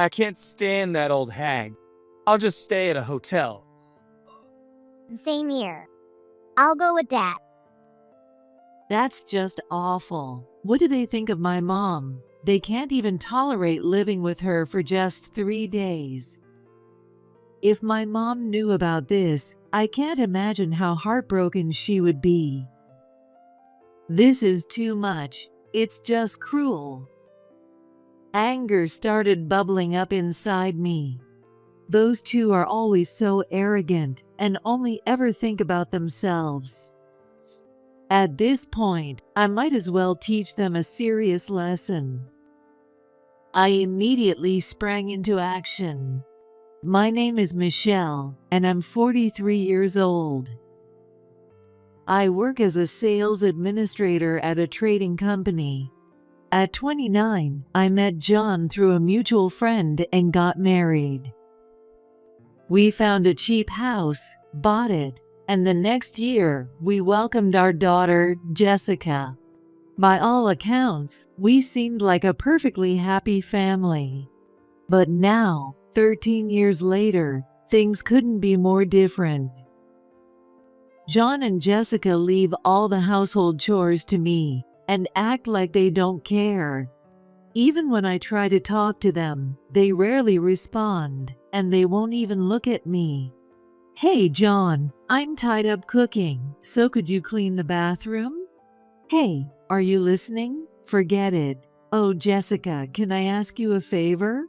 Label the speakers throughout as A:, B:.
A: I can't stand that old hag. I'll just stay at a hotel.
B: Same here. I'll go with that.
C: That's just awful. What do they think of my mom? They can't even tolerate living with her for just 3 days. If my mom knew about this, I can't imagine how heartbroken she would be. This is too much. It's just cruel. Anger started bubbling up inside me. Those two are always so arrogant and only ever think about themselves. At this point, I might as well teach them a serious lesson. I immediately sprang into action. My name is Michelle, and I'm 43 years old. I work as a sales administrator at a trading company. At 29, I met John through a mutual friend and got married. We found a cheap house, bought it, and the next year, we welcomed our daughter, Jessica. By all accounts, we seemed like a perfectly happy family. But now, 13 years later, things couldn't be more different. John and Jessica leave all the household chores to me and act like they don't care. Even when I try to talk to them, they rarely respond, and they won't even look at me. Hey, John, I'm tied up cooking, so could you clean the bathroom? Hey, are you listening? Forget it. Oh, Jessica, can I ask you a favor?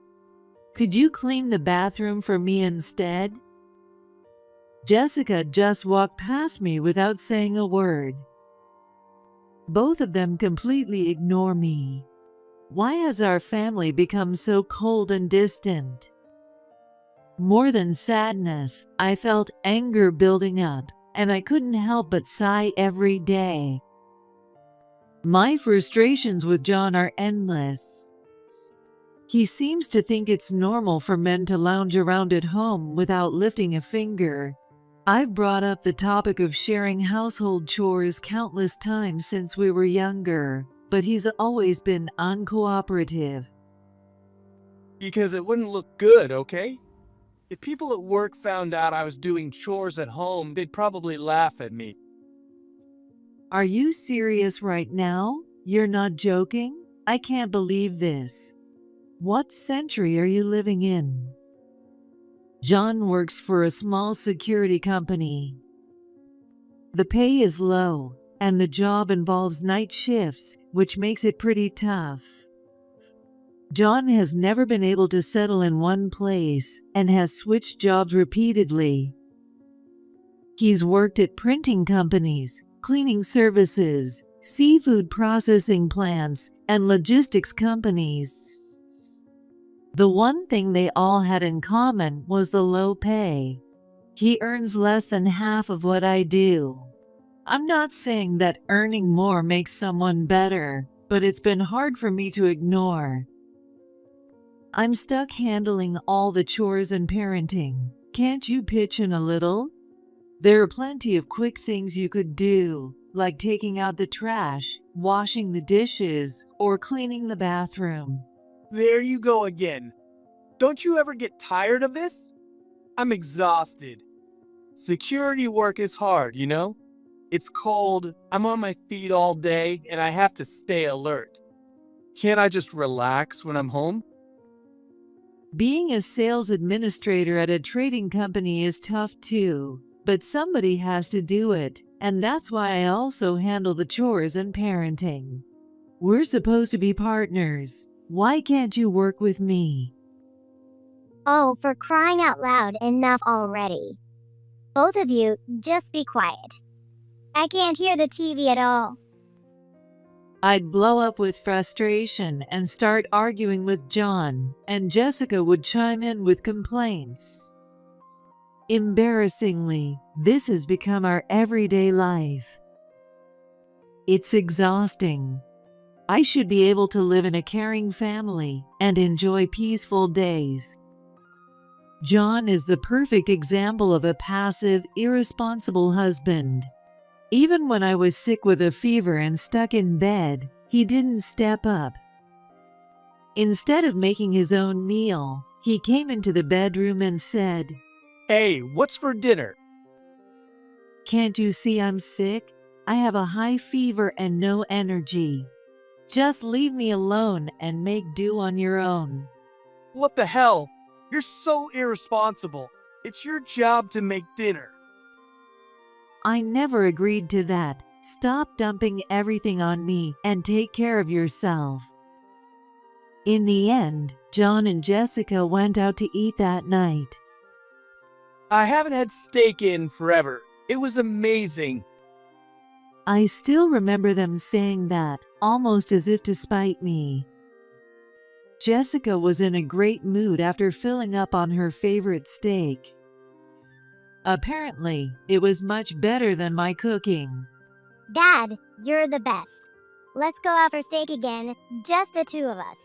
C: Could you clean the bathroom for me instead? Jessica just walked past me without saying a word. Both of them completely ignore me. Why has our family become so cold and distant? More than sadness, I felt anger building up, and I couldn't help but sigh every day. My frustrations with John are endless. He seems to think it's normal for men to lounge around at home without lifting a finger. I've brought up the topic of sharing household chores countless times since we were younger, but he's always been uncooperative.
A: Because it wouldn't look good, okay? If people at work found out I was doing chores at home, they'd probably laugh at me.
C: Are you serious right now? You're not joking? I can't believe this. What century are you living in? John works for a small security company. The pay is low, and the job involves night shifts, which makes it pretty tough. John has never been able to settle in one place and has switched jobs repeatedly. He's worked at printing companies, cleaning services, seafood processing plants, and logistics companies. The one thing they all had in common was the low pay. He earns less than half of what I do. I'm not saying that earning more makes someone better, but it's been hard for me to ignore. I'm stuck handling all the chores and parenting. Can't you pitch in a little? There are plenty of quick things you could do, like taking out the trash, washing the dishes, or cleaning the bathroom.
A: There you go again. Don't you ever get tired of this? I'm exhausted. Security work is hard, you know? It's cold, I'm on my feet all day, and I have to stay alert. Can't I just relax when I'm home?
C: Being a sales administrator at a trading company is tough too, but somebody has to do it, and that's why I also handle the chores and parenting. We're supposed to be partners. Why can't you work with me?
B: Oh, for crying out loud, enough already. Both of you, just be quiet. I can't hear the TV at all.
C: I'd blow up with frustration and start arguing with John, and Jessica would chime in with complaints. Embarrassingly, this has become our everyday life. It's exhausting. I should be able to live in a caring family and enjoy peaceful days. John is the perfect example of a passive, irresponsible husband. Even when I was sick with a fever and stuck in bed, he didn't step up. Instead of making his own meal, he came into the bedroom and said,
A: Hey, what's for dinner?
C: "Can't you see I'm sick? I have a high fever and no energy. Just leave me alone and make do on your own."
A: What the hell? You're so irresponsible. It's your job to make dinner.
C: I never agreed to that. Stop dumping everything on me and take care of yourself. In the end, John and Jessica went out to eat that night.
A: I haven't had steak in forever. It was amazing.
C: I still remember them saying that, almost as if to spite me. Jessica was in a great mood after filling up on her favorite steak. Apparently, it was much better than my cooking.
B: Dad, you're the best. Let's go out for steak again, just the two of us.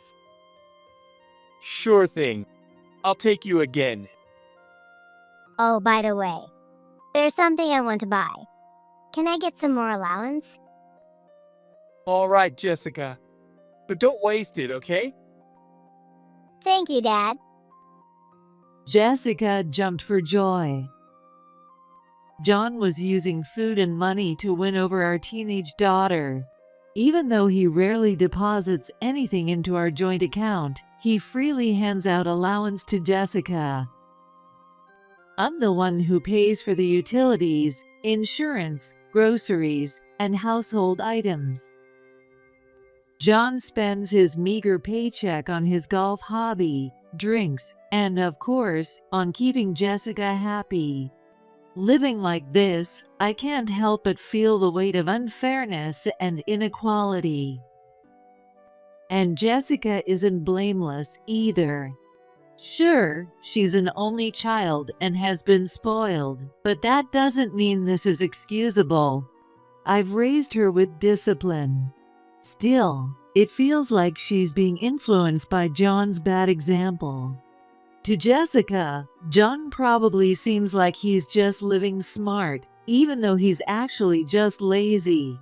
A: Sure thing. I'll take you again.
B: Oh, by the way, there's something I want to buy. Can I get some more allowance?
A: All right, Jessica. But don't waste it, okay?
B: Thank you, Dad.
C: Jessica jumped for joy. John was using food and money to win over our teenage daughter. Even though he rarely deposits anything into our joint account, he freely hands out allowance to Jessica. I'm the one who pays for the utilities, insurance, groceries, and household items. John spends his meager paycheck on his golf hobby, drinks, and of course, on keeping Jessica happy. Living like this, I can't help but feel the weight of unfairness and inequality. And Jessica isn't blameless either. Sure, she's an only child and has been spoiled, but that doesn't mean this is excusable. I've raised her with discipline. Still, it feels like she's being influenced by John's bad example. To Jessica, John probably seems like he's just living smart, even though he's actually just lazy.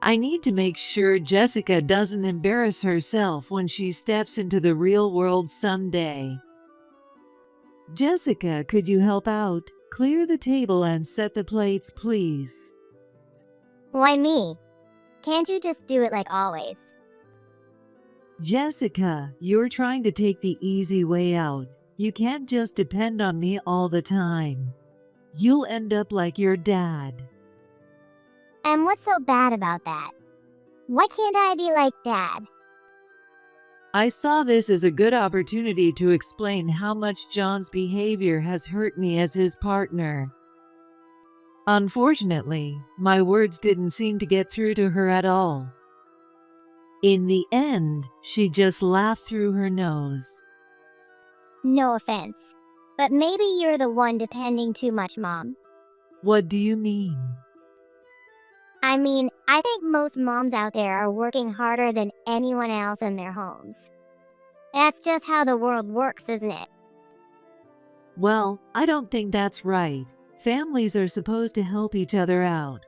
C: I need to make sure Jessica doesn't embarrass herself when she steps into the real world someday. Jessica, could you help out? Clear the table and set the plates, please.
B: Why me? Can't you just do it like always?
C: Jessica, you're trying to take the easy way out. You can't just depend on me all the time. You'll end up like your dad.
B: And what's so bad about that? Why can't I be like Dad?
C: I saw this as a good opportunity to explain how much John's behavior has hurt me as his partner. Unfortunately, my words didn't seem to get through to her at all. In the end, she just laughed through her nose.
B: No offense, but maybe you're the one depending too much, Mom.
C: What do you mean?
B: I mean, I think most moms out there are working harder than anyone else in their homes. That's just how the world works, isn't it?
C: Well, I don't think that's right. Families are supposed to help each other out.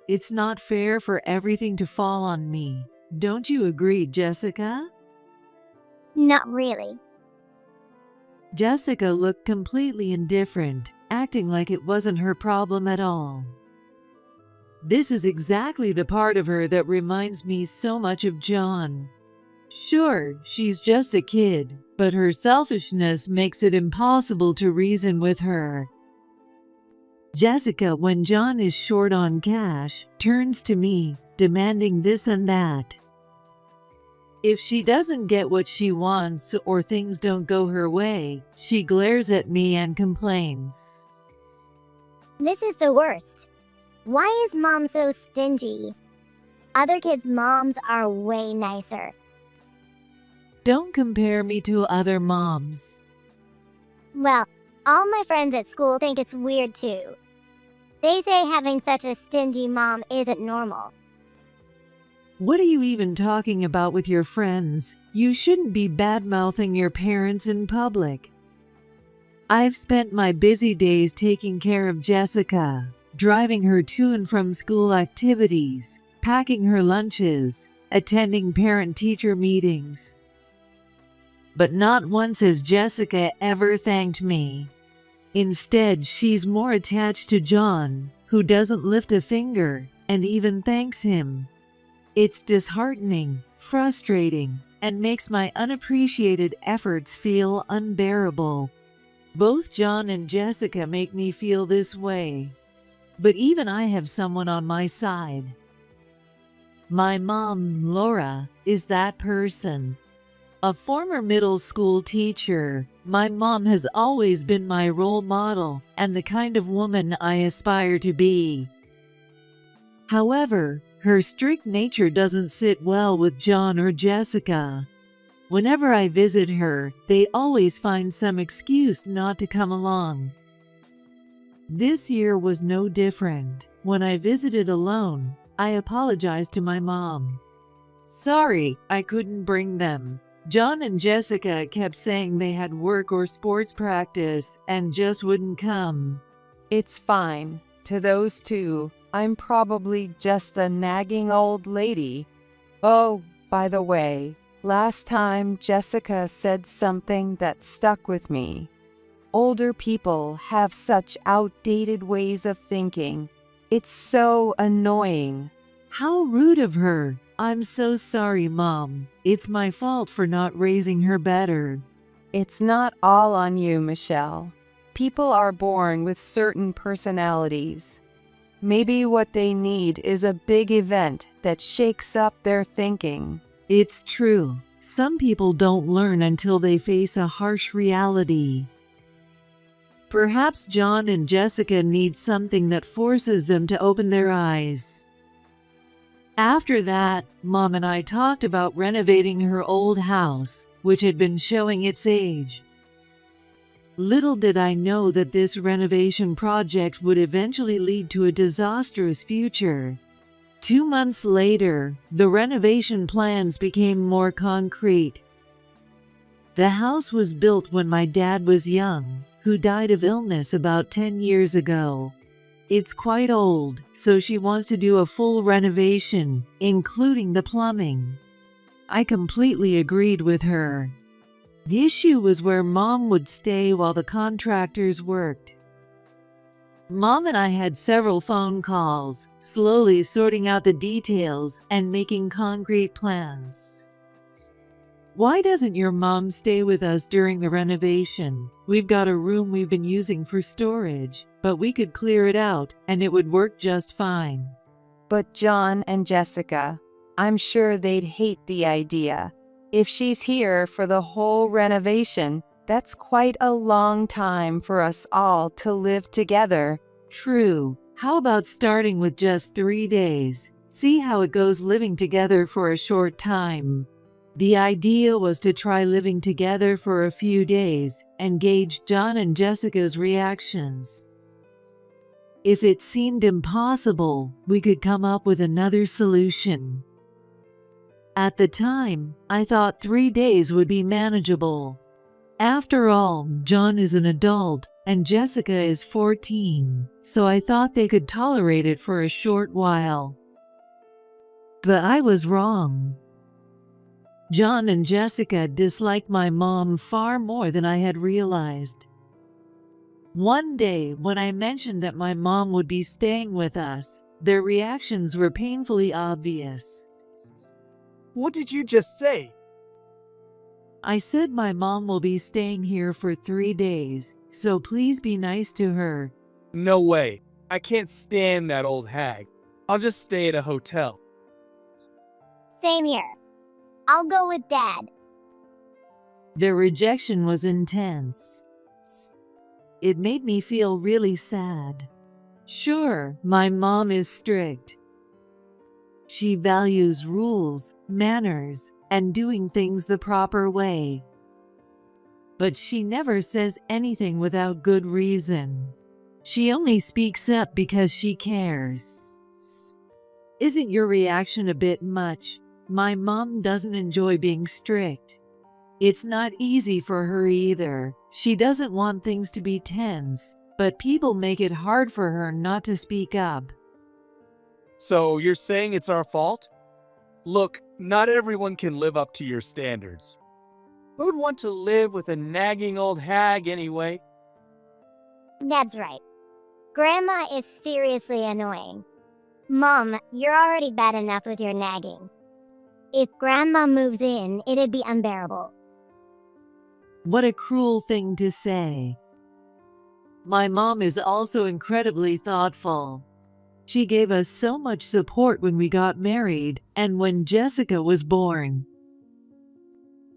C: It's not fair for everything to fall on me. Don't you agree, Jessica?
B: Not really.
C: Jessica looked completely indifferent, acting like it wasn't her problem at all. This is exactly the part of her that reminds me so much of John. Sure, she's just a kid, but her selfishness makes it impossible to reason with her. Jessica, when John is short on cash, turns to me, demanding this and that. If she doesn't get what she wants or things don't go her way, she glares at me and complains.
B: This is the worst. Why is Mom so stingy? Other kids' moms are way nicer.
C: Don't compare me to other moms.
B: Well, all my friends at school think it's weird too. They say having such a stingy mom isn't normal.
C: What are you even talking about with your friends? You shouldn't be bad-mouthing your parents in public. I've spent my busy days taking care of Jessica, driving her to and from school activities, packing her lunches, attending parent-teacher meetings. But not once has Jessica ever thanked me. Instead, she's more attached to John, who doesn't lift a finger and even thanks him. It's disheartening, frustrating, and makes my unappreciated efforts feel unbearable. Both John and Jessica make me feel this way. But even I have someone on my side. My mom, Laura, is that person. A former middle school teacher, my mom has always been my role model and the kind of woman I aspire to be. However, her strict nature doesn't sit well with John or Jessica. Whenever I visit her, they always find some excuse not to come along. This year was no different. When I visited alone, I apologized to my mom. Sorry, I couldn't bring them. John and Jessica kept saying they had work or sports practice and just wouldn't come.
D: It's fine. To those two, I'm probably just a nagging old lady. Oh, by the way, last time Jessica said something that stuck with me. Older people have such outdated ways of thinking. It's so annoying.
C: How rude of her. I'm so sorry, Mom. It's my fault for not raising her better.
D: It's not all on you, Michelle. People are born with certain personalities. Maybe what they need is a big event that shakes up their thinking.
C: It's true. Some people don't learn until they face a harsh reality. Perhaps John and Jessica need something that forces them to open their eyes. After that, Mom and I talked about renovating her old house, which had been showing its age. Little did I know that this renovation project would eventually lead to a disastrous future. 2 months later, the renovation plans became more concrete. The house was built when my dad was young, who died of illness about 10 years ago. It's quite old, so she wants to do a full renovation, including the plumbing. I completely agreed with her. The issue was where Mom would stay while the contractors worked. Mom and I had several phone calls, slowly sorting out the details and making concrete plans. Why doesn't your mom stay with us during the renovation? We've got a room we've been using for storage, but we could clear it out and it would work just fine.
D: But John and Jessica, I'm sure they'd hate the idea. If she's here for the whole renovation, that's quite a long time for us all to live together.
C: True. How about starting with just 3 days? See how it goes living together for a short time. The idea was to try living together for a few days and gauge John and Jessica's reactions. If it seemed impossible, we could come up with another solution. At the time, I thought 3 days would be manageable. After all, John is an adult and Jessica is 14, so I thought they could tolerate it for a short while. But I was wrong. John and Jessica disliked my mom far more than I had realized. One day, when I mentioned that my mom would be staying with us, their reactions were painfully obvious.
A: What did you just say?
C: I said my mom will be staying here for 3 days, so please be nice to her.
A: No way. I can't stand that old hag. I'll just stay at a hotel.
B: Same here. I'll go with Dad.
C: Their rejection was intense. It made me feel really sad. Sure, my mom is strict. She values rules, manners, and doing things the proper way. But she never says anything without good reason. She only speaks up because she cares. Isn't your reaction a bit much? My mom doesn't enjoy being strict. It's not easy for her either. She doesn't want things to be tense, but people make it hard for her not to speak up.
A: So you're saying it's our fault? Look, Not everyone can live up to your standards. Who would want to live with a nagging old hag anyway?
B: That's right. Grandma is seriously annoying. Mom, you're already bad enough with your nagging. If Grandma moves in, it'd be unbearable.
C: What a cruel thing to say. My mom is also incredibly thoughtful. She gave us so much support when we got married and when Jessica was born.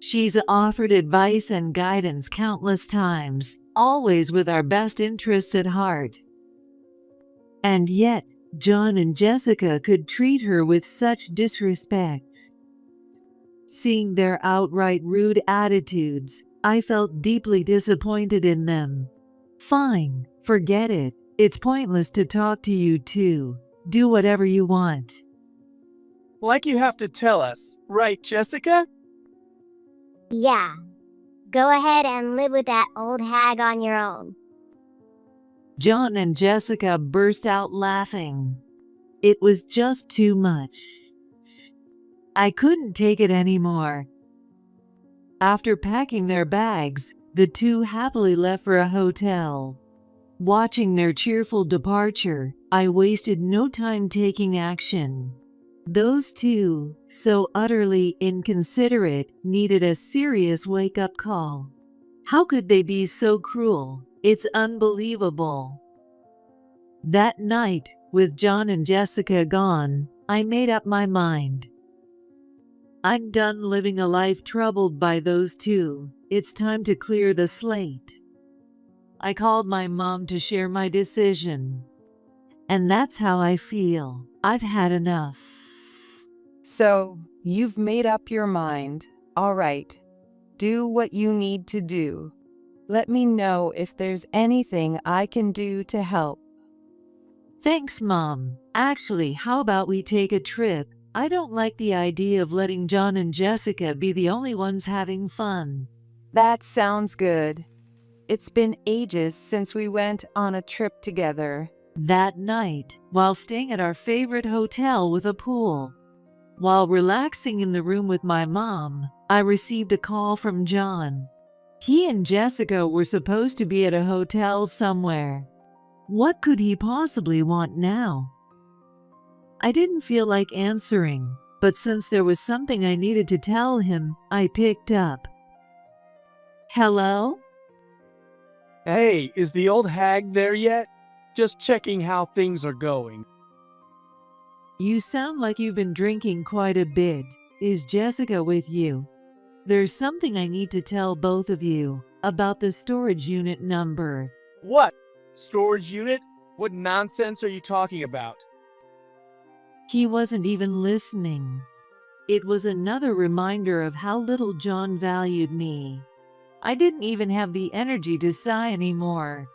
C: She's offered advice and guidance countless times, always with our best interests at heart. And yet, John and Jessica could treat her with such disrespect. Seeing their outright rude attitudes, I felt deeply disappointed in them. Fine, forget it. It's pointless to talk to you two. Do whatever you want.
A: Like you have to tell us, right, Jessica?
B: Yeah. Go ahead and live with that old hag on your own.
C: John and Jessica burst out laughing. It was just too much. I couldn't take it anymore. After packing their bags, the two happily left for a hotel. Watching their cheerful departure, I wasted no time taking action. Those two, so utterly inconsiderate, needed a serious wake-up call. How could they be so cruel? It's unbelievable. That night, with John and Jessica gone, I made up my mind. I'm done living a life troubled by those two. It's time to clear the slate. I called my mom to share my decision. And that's how I feel. I've had enough.
D: So, you've made up your mind. All right. Do what you need to do. Let me know if there's anything I can do to help.
C: Thanks, Mom. Actually, how about we take a trip? I don't like the idea of letting John and Jessica be the only ones having fun.
D: That sounds good. It's been ages since we went on a trip together.
C: That night, while staying at our favorite hotel with a pool, while relaxing in the room with my mom, I received a call from John. He and Jessica were supposed to be at a hotel somewhere. What could he possibly want now? I didn't feel like answering, but since there was something I needed to tell him, I picked up. Hello?
A: Hey, is the old hag there yet? Just checking how things are going.
C: You sound like you've been drinking quite a bit. Is Jessica with you? There's something I need to tell both of you about the storage unit number.
A: What? Storage unit? What nonsense are you talking about?
C: He wasn't even listening. It was another reminder of how little John valued me. I didn't even have the energy to sigh anymore.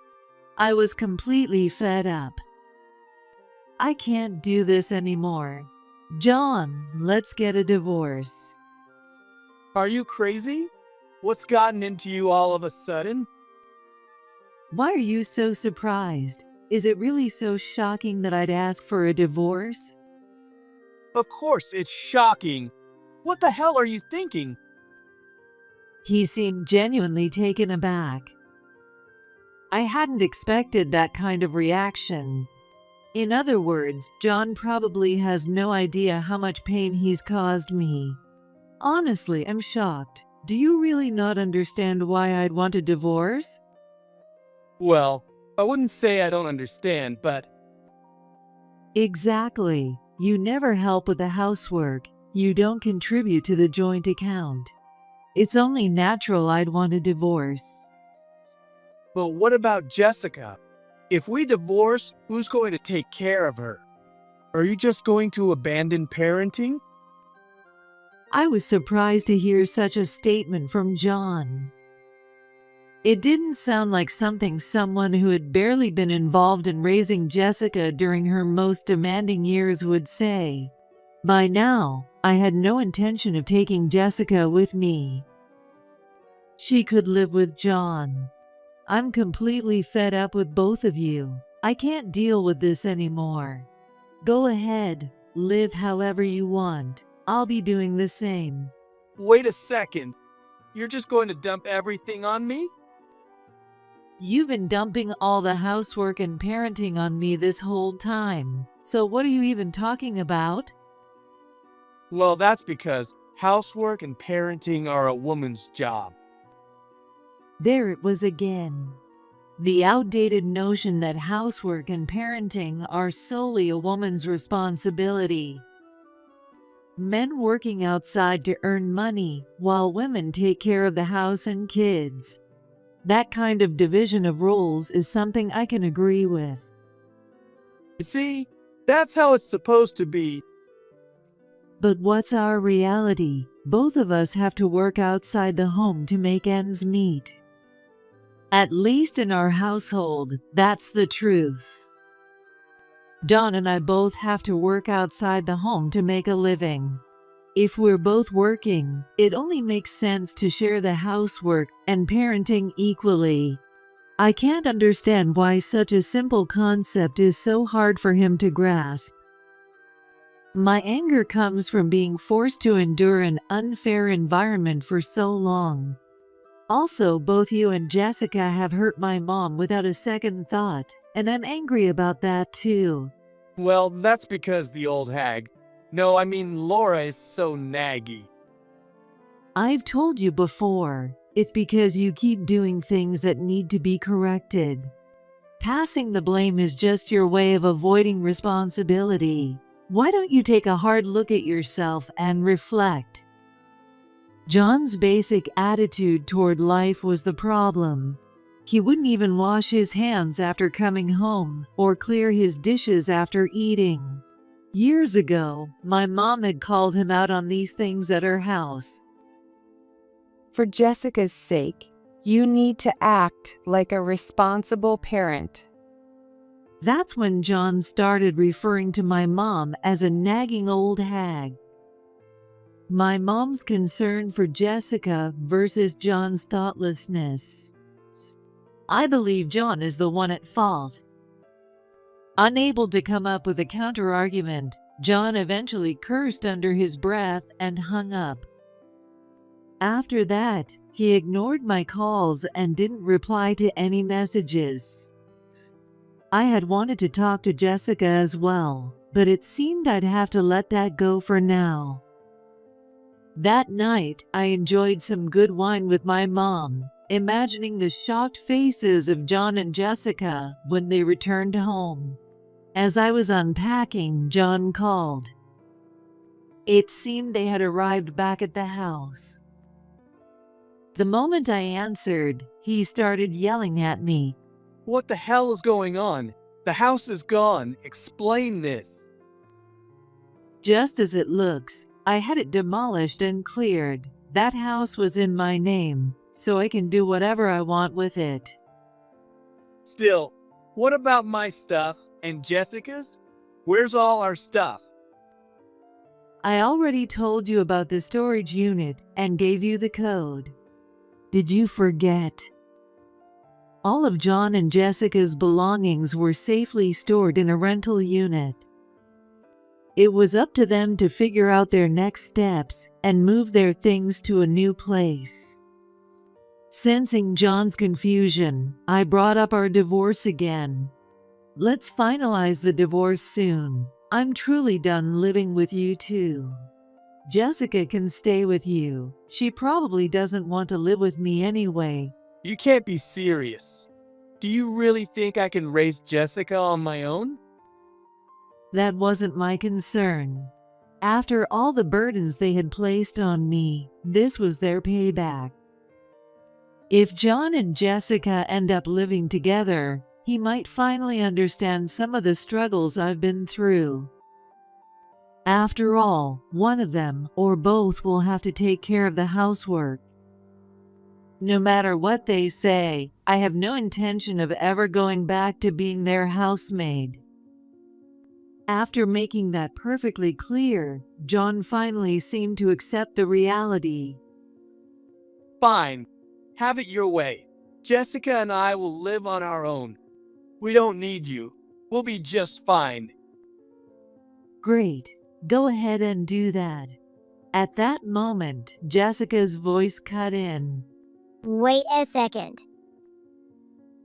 C: I was completely fed up. I can't do this anymore. John, let's get a divorce.
A: Are you crazy? What's gotten into you all of a sudden?
C: Why are you so surprised? Is it really so shocking that I'd ask for a divorce?
A: Of course, it's shocking. What the hell are you thinking?
C: He seemed genuinely taken aback. I hadn't expected that kind of reaction. In other words, John probably has no idea how much pain he's caused me. Honestly, I'm shocked. Do you really not understand why I'd want a divorce?
A: Well, I wouldn't say I don't understand, but...
C: Exactly. You never help with the housework. You don't contribute to the joint account. It's only natural I'd want a divorce.
A: But what about Jessica? If we divorce, who's going to take care of her? Are you just going to abandon parenting?
C: I was surprised to hear such a statement from John. It didn't sound like something someone who had barely been involved in raising Jessica during her most demanding years would say. By now, I had no intention of taking Jessica with me. She could live with John. I'm completely fed up with both of you. I can't deal with this anymore. Go ahead, live however you want. I'll be doing the same.
A: Wait a second. You're just going to dump everything on me?
C: You've been dumping all the housework and parenting on me this whole time. So what are you even talking about?
A: Well, that's because housework and parenting are a woman's job.
C: There it was again. The outdated notion that housework and parenting are solely a woman's responsibility. Men working outside to earn money, while women take care of the house and kids. That kind of division of roles is something I can agree with.
A: You see, that's how it's supposed to be.
C: But what's our reality? Both of us have to work outside the home to make ends meet. At least in our household, that's the truth. John and I both have to work outside the home to make a living. If we're both working, it only makes sense to share the housework and parenting equally. I can't understand why such a simple concept is so hard for him to grasp. My anger comes from being forced to endure an unfair environment for so long. Also, both you and Jessica have hurt my mom without a second thought, and I'm angry about that too.
A: Well, that's because the old hag. No, I mean Laura is so naggy.
C: I've told you before, it's because you keep doing things that need to be corrected. Passing the blame is just your way of avoiding responsibility. Why don't you take a hard look at yourself and reflect? John's basic attitude toward life was the problem. He wouldn't even wash his hands after coming home or clear his dishes after eating. Years ago, my mom had called him out on these things at her house.
D: For Jessica's sake, you need to act like a responsible parent.
C: That's when John started referring to my mom as a nagging old hag. My mom's concern for Jessica versus John's thoughtlessness. I believe John is the one at fault. Unable to come up with a counter-argument, John eventually cursed under his breath and hung up. After that, he ignored my calls and didn't reply to any messages. I had wanted to talk to Jessica as well, but it seemed I'd have to let that go for now. That night, I enjoyed some good wine with my mom, imagining the shocked faces of John and Jessica when they returned home. As I was unpacking, John called. It seemed they had arrived back at the house. The moment I answered, he started yelling at me.
A: What the hell is going on? The house is gone. Explain this.
C: Just as it looks, I had it demolished and cleared. That house was in my name, so I can do whatever I want with it.
A: Still, what about my stuff and Jessica's? Where's all our stuff?
C: I already told you about the storage unit and gave you the code. Did you forget? All of John and Jessica's belongings were safely stored in a rental unit. It was up to them to figure out their next steps and move their things to a new place. Sensing John's confusion, I brought up our divorce again. Let's finalize the divorce soon. I'm truly done living with you two. Jessica can stay with you. She probably doesn't want to live with me anyway.
A: You can't be serious. Do you really think I can raise Jessica on my own?
C: That wasn't my concern. After all the burdens they had placed on me, this was their payback. If John and Jessica end up living together, he might finally understand some of the struggles I've been through. After all, one of them or both will have to take care of the housework. No matter what they say, I have no intention of ever going back to being their housemaid. After making that perfectly clear, John finally seemed to accept the reality.
A: Fine. Have it your way. Jessica and I will live on our own. We don't need you. We'll be just fine.
C: Great. Go ahead and do that. At that moment, Jessica's voice cut in.
B: Wait a second.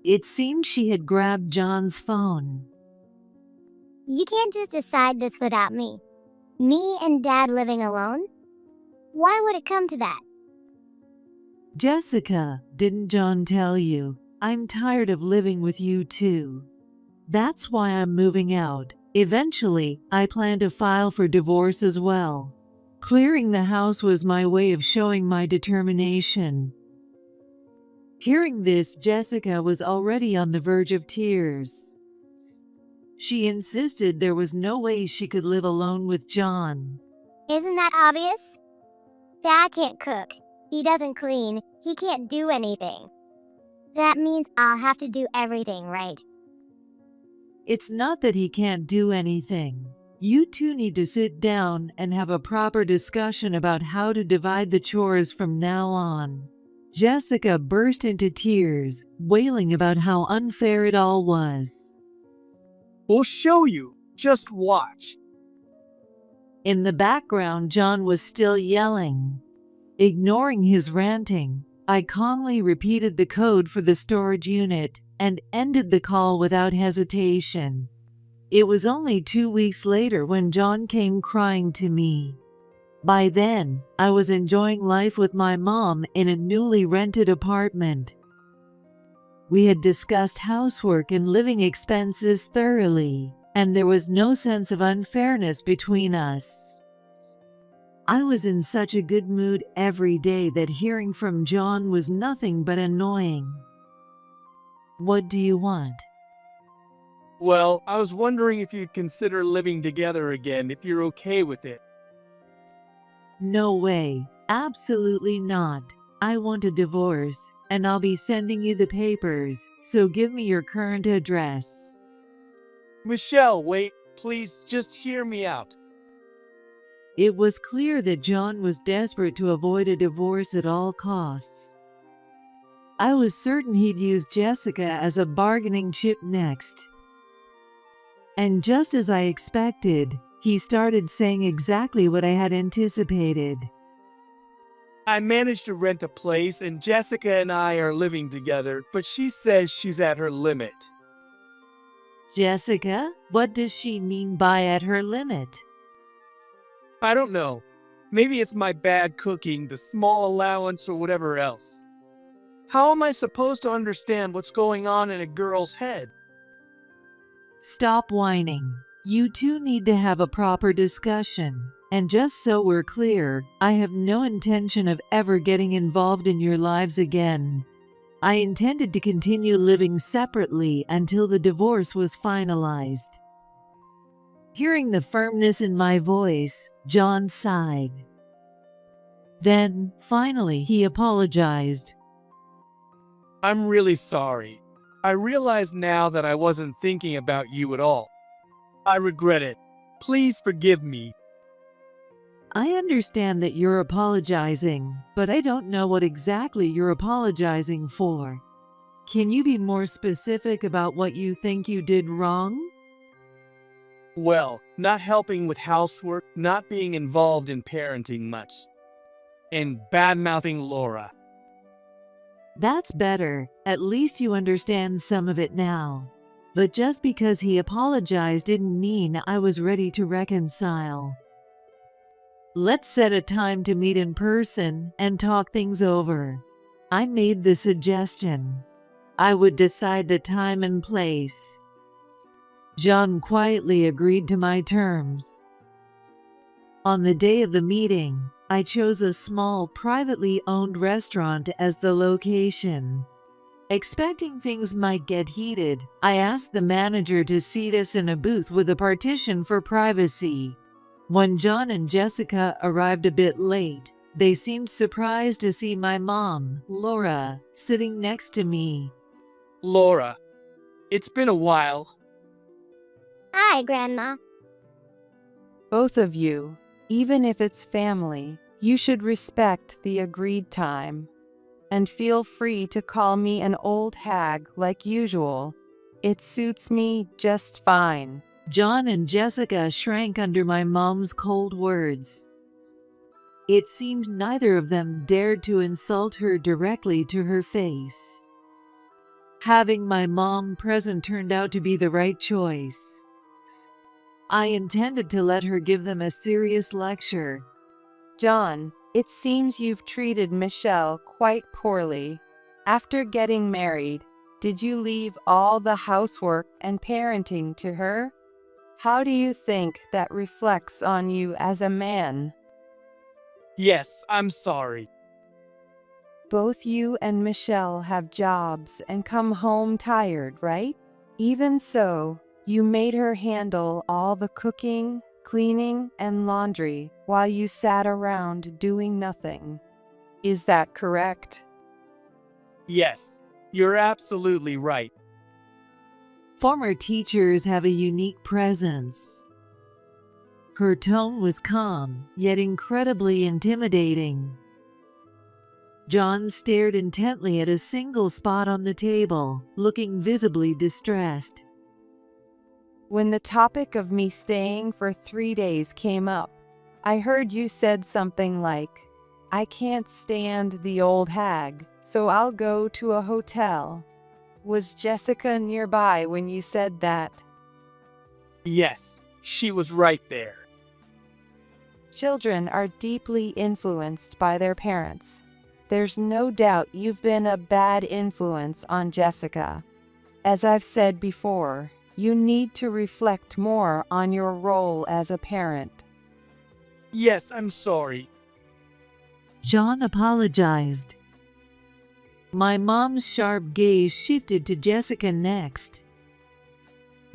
C: It seemed she had grabbed John's phone.
B: You can't just decide this without me. Me and Dad living alone? Why would it come to that?
C: Jessica, didn't John tell you? I'm tired of living with you too. That's why I'm moving out. Eventually, I plan to file for divorce as well. Clearing the house was my way of showing my determination. Hearing this, Jessica was already on the verge of tears. She insisted there was no way she could live alone with John.
B: Isn't that obvious? Dad can't cook. He doesn't clean. He can't do anything. That means I'll have to do everything, right?
C: It's not that he can't do anything. You two need to sit down and have a proper discussion about how to divide the chores from now on. Jessica burst into tears, wailing about how unfair it all was.
A: We'll show you. Just watch.
C: In the background, John was still yelling. Ignoring his ranting, I calmly repeated the code for the storage unit and ended the call without hesitation. It was only 2 weeks later when John came crying to me. By then, I was enjoying life with my mom in a newly rented apartment. We had discussed housework and living expenses thoroughly, and there was no sense of unfairness between us. I was in such a good mood every day that hearing from John was nothing but annoying. What do you want?
A: Well, I was wondering if you'd consider living together again if you're okay with it.
C: No way. Absolutely not. I want a divorce, and I'll be sending you the papers, so give me your current address.
A: Michelle, wait, please just hear me out.
C: It was clear that John was desperate to avoid a divorce at all costs. I was certain he'd use Jessica as a bargaining chip next. And just as I expected, he started saying exactly what I had anticipated.
A: I managed to rent a place and Jessica and I are living together, but she says she's at her limit.
C: Jessica? What does she mean by at her limit?
A: I don't know. Maybe it's my bad cooking, the small allowance, or whatever else. How am I supposed to understand what's going on in a girl's head?
C: Stop whining. You two need to have a proper discussion. And just so we're clear, I have no intention of ever getting involved in your lives again. I intended to continue living separately until the divorce was finalized. Hearing the firmness in my voice, John sighed. Then, finally, he apologized.
A: I'm really sorry. I realize now that I wasn't thinking about you at all. I regret it. Please forgive me.
C: I understand that you're apologizing, but I don't know what exactly you're apologizing for. Can you be more specific about what you think you did wrong?
A: Well, not helping with housework, not being involved in parenting much, and bad-mouthing Laura.
C: That's better. At least you understand some of it now. But just because he apologized didn't mean I was ready to reconcile. Let's set a time to meet in person and talk things over. I made the suggestion. I would decide the time and place. John quietly agreed to my terms. On the day of the meeting, I chose a small, privately owned restaurant as the location. Expecting things might get heated, I asked the manager to seat us in a booth with a partition for privacy. When John and Jessica arrived a bit late, they seemed surprised to see my mom, Laura, sitting next to me.
A: Laura, it's been a while.
B: Hi, Grandma.
D: Both of you, even if it's family, you should respect the agreed time. And feel free to call me an old hag like usual. It suits me just fine.
C: John and Jessica shrank under my mom's cold words. It seemed neither of them dared to insult her directly to her face. Having my mom present turned out to be the right choice. I intended to let her give them a serious lecture.
D: John, it seems you've treated Michelle quite poorly. After getting married, did you leave all the housework and parenting to her? How do you think that reflects on you as a man?
A: Yes, I'm sorry.
D: Both you and Michelle have jobs and come home tired, right? Even so, you made her handle all the cooking, cleaning, and laundry while you sat around doing nothing. Is that correct?
A: Yes, you're absolutely right.
C: Former teachers have a unique presence. Her tone was calm, yet incredibly intimidating. John stared intently at a single spot on the table, looking visibly distressed.
D: When the topic of me staying for 3 days came up, I heard you said something like, "I can't stand the old hag, so I'll go to a hotel." Was Jessica nearby when you said that?
A: Yes, she was right there.
D: Children are deeply influenced by their parents. There's no doubt you've been a bad influence on Jessica. As I've said before, you need to reflect more on your role as a parent.
A: Yes, I'm sorry.
C: John apologized. My mom's sharp gaze shifted to Jessica next.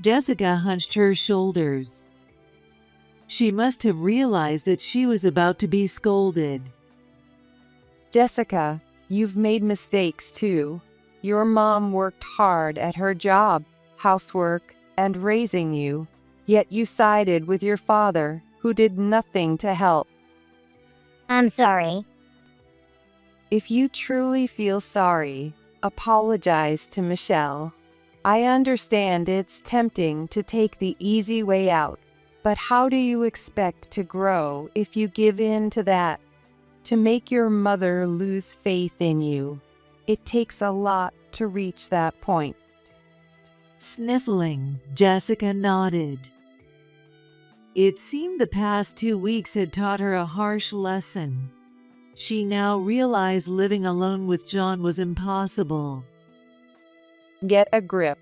C: Jessica hunched her shoulders. She must have realized that she was about to be scolded.
D: Jessica, you've made mistakes too. Your mom worked hard at her job, housework, and raising you, yet you sided with your father, who did nothing to help.
B: I'm sorry.
D: If you truly feel sorry, apologize to Michelle. I understand it's tempting to take the easy way out, but how do you expect to grow if you give in to that? To make your mother lose faith in you, it takes a lot to reach that point.
C: Sniffling, Jessica nodded. It seemed the past 2 weeks had taught her a harsh lesson. She now realized living alone with John was impossible.
D: Get a grip.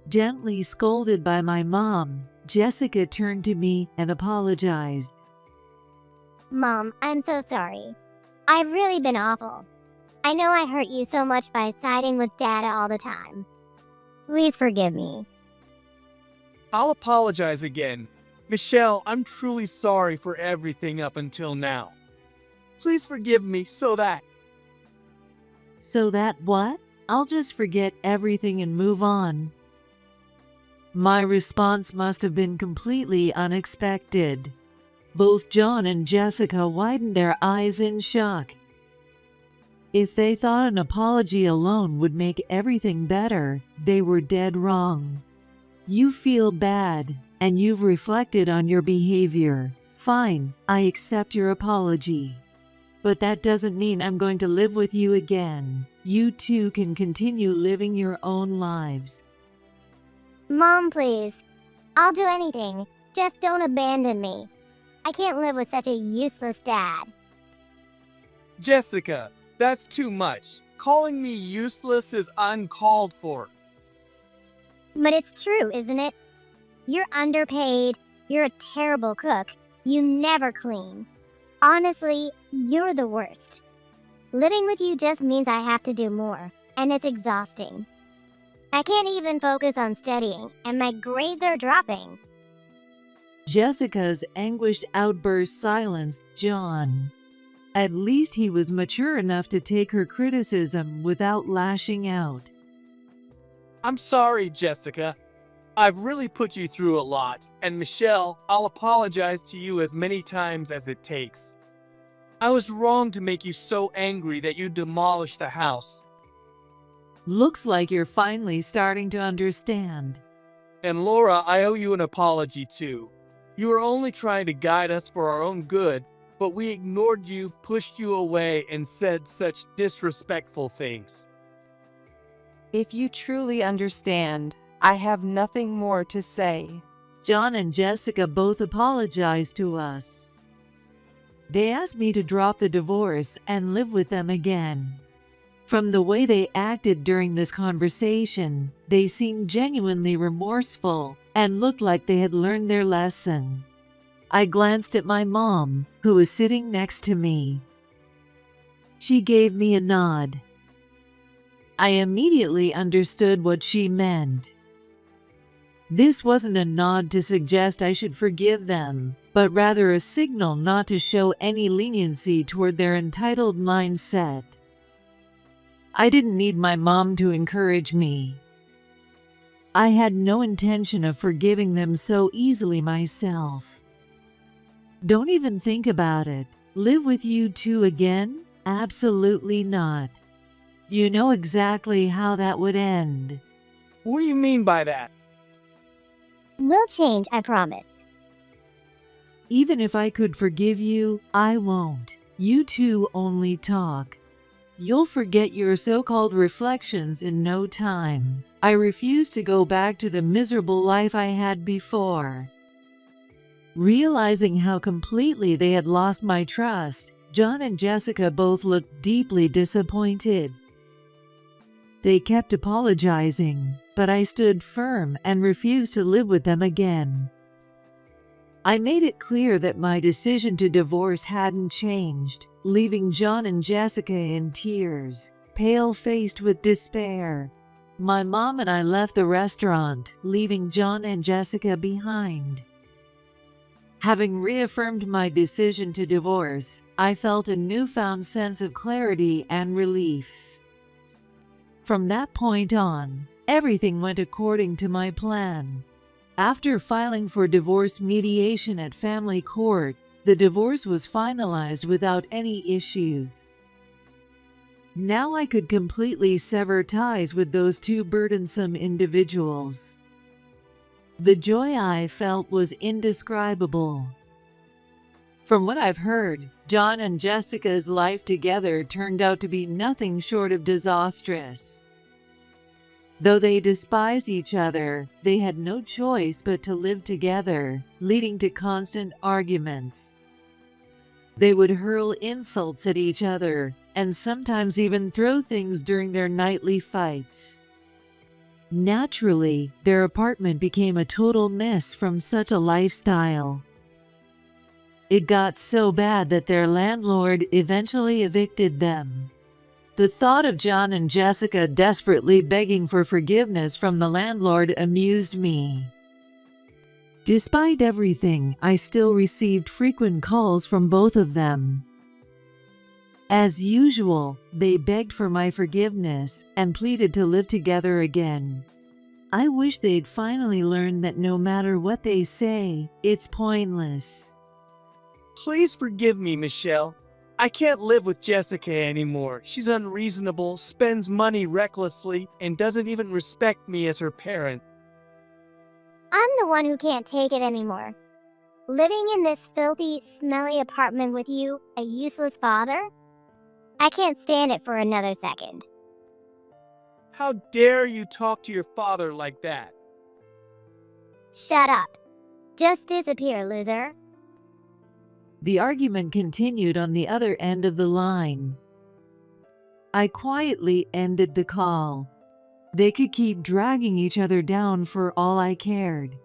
C: Gently scolded by my mom, Jessica turned to me and apologized.
B: Mom, I'm so sorry. I've really been awful. I know I hurt you so much by siding with Dada all the time. Please forgive me.
A: I'll apologize again. Michelle, I'm truly sorry for everything up until now. Please forgive me so that...
C: So that what? I'll just forget everything and move on. My response must have been completely unexpected. Both John and Jessica widened their eyes in shock. If they thought an apology alone would make everything better, they were dead wrong. You feel bad, and you've reflected on your behavior. Fine, I accept your apology. But that doesn't mean I'm going to live with you again. You two can continue living your own lives.
B: Mom, please. I'll do anything. Just don't abandon me. I can't live with such a useless dad.
A: Jessica, that's too much. Calling me useless is uncalled for.
B: But it's true, isn't it? You're underpaid. You're a terrible cook. You never clean. Honestly, you're the worst. Living with you just means I have to do more, and it's exhausting. I can't even focus on studying, and my grades are dropping.
C: Jessica's anguished outburst silenced John. At least he was mature enough to take her criticism without lashing out.
A: I'm sorry, Jessica. I've really put you through a lot, and Michelle, I'll apologize to you as many times as it takes. I was wrong to make you so angry that you demolished the house.
C: Looks like you're finally starting to understand.
A: And Laura, I owe you an apology too. You were only trying to guide us for our own good, but we ignored you, pushed you away, and said such disrespectful things.
D: If you truly understand, I have nothing more to say.
C: John and Jessica both apologized to us. They asked me to drop the divorce and live with them again. From the way they acted during this conversation, they seemed genuinely remorseful and looked like they had learned their lesson. I glanced at my mom, who was sitting next to me. She gave me a nod. I immediately understood what she meant. This wasn't a nod to suggest I should forgive them, but rather a signal not to show any leniency toward their entitled mindset. I didn't need my mom to encourage me. I had no intention of forgiving them so easily myself. Don't even think about it. Live with you two again? Absolutely not. You know exactly how that would end.
A: What do you mean by that?
B: We'll change, I promise.
C: Even if I could forgive you, I won't. You two only talk. You'll forget your so-called reflections in no time. I refuse to go back to the miserable life I had before. Realizing how completely they had lost my trust, John and Jessica both looked deeply disappointed. They kept apologizing, but I stood firm and refused to live with them again. I made it clear that my decision to divorce hadn't changed, leaving John and Jessica in tears, pale-faced with despair. My mom and I left the restaurant, leaving John and Jessica behind. Having reaffirmed my decision to divorce, I felt a newfound sense of clarity and relief. From that point on, everything went according to my plan. After filing for divorce mediation at family court, the divorce was finalized without any issues. Now I could completely sever ties with those two burdensome individuals. The joy I felt was indescribable. From what I've heard, John and Jessica's life together turned out to be nothing short of disastrous. Though they despised each other, they had no choice but to live together, leading to constant arguments. They would hurl insults at each other, and sometimes even throw things during their nightly fights. Naturally, their apartment became a total mess from such a lifestyle. It got so bad that their landlord eventually evicted them. The thought of John and Jessica desperately begging for forgiveness from the landlord amused me. Despite everything, I still received frequent calls from both of them. As usual, they begged for my forgiveness and pleaded to live together again. I wish they'd finally learn that no matter what they say, it's pointless.
A: Please forgive me, Michelle. I can't live with Jessica anymore. She's unreasonable, spends money recklessly, and doesn't even respect me as her parent.
B: I'm the one who can't take it anymore. Living in this filthy, smelly apartment with you, a useless father? I can't stand it for another second.
A: How dare you talk to your father like that?
B: Shut up. Just disappear, loser.
C: The argument continued on the other end of the line. I quietly ended the call. They could keep dragging each other down for all I cared.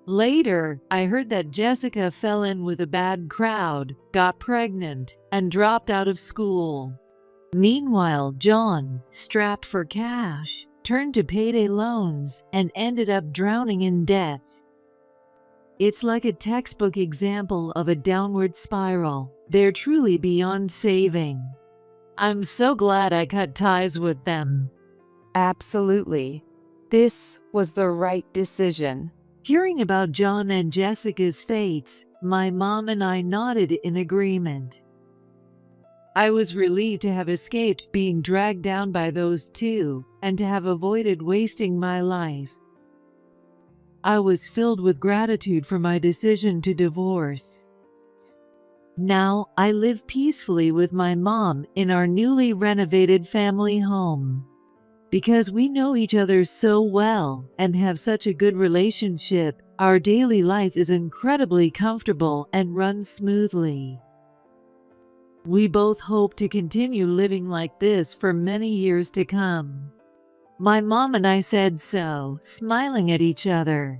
C: Later, I heard that Jessica fell in with a bad crowd, got pregnant, and dropped out of school. Meanwhile, John, strapped for cash, turned to payday loans and ended up drowning in debt. It's like a textbook example of a downward spiral. They're truly beyond saving. I'm so glad I cut ties with them.
D: Absolutely. This was the right decision.
C: Hearing about John and Jessica's fates, my mom and I nodded in agreement. I was relieved to have escaped being dragged down by those two and to have avoided wasting my life. I was filled with gratitude for my decision to divorce. Now, I live peacefully with my mom in our newly renovated family home. Because we know each other so well and have such a good relationship, our daily life is incredibly comfortable and runs smoothly. We both hope to continue living like this for many years to come. My mom and I said so, smiling at each other.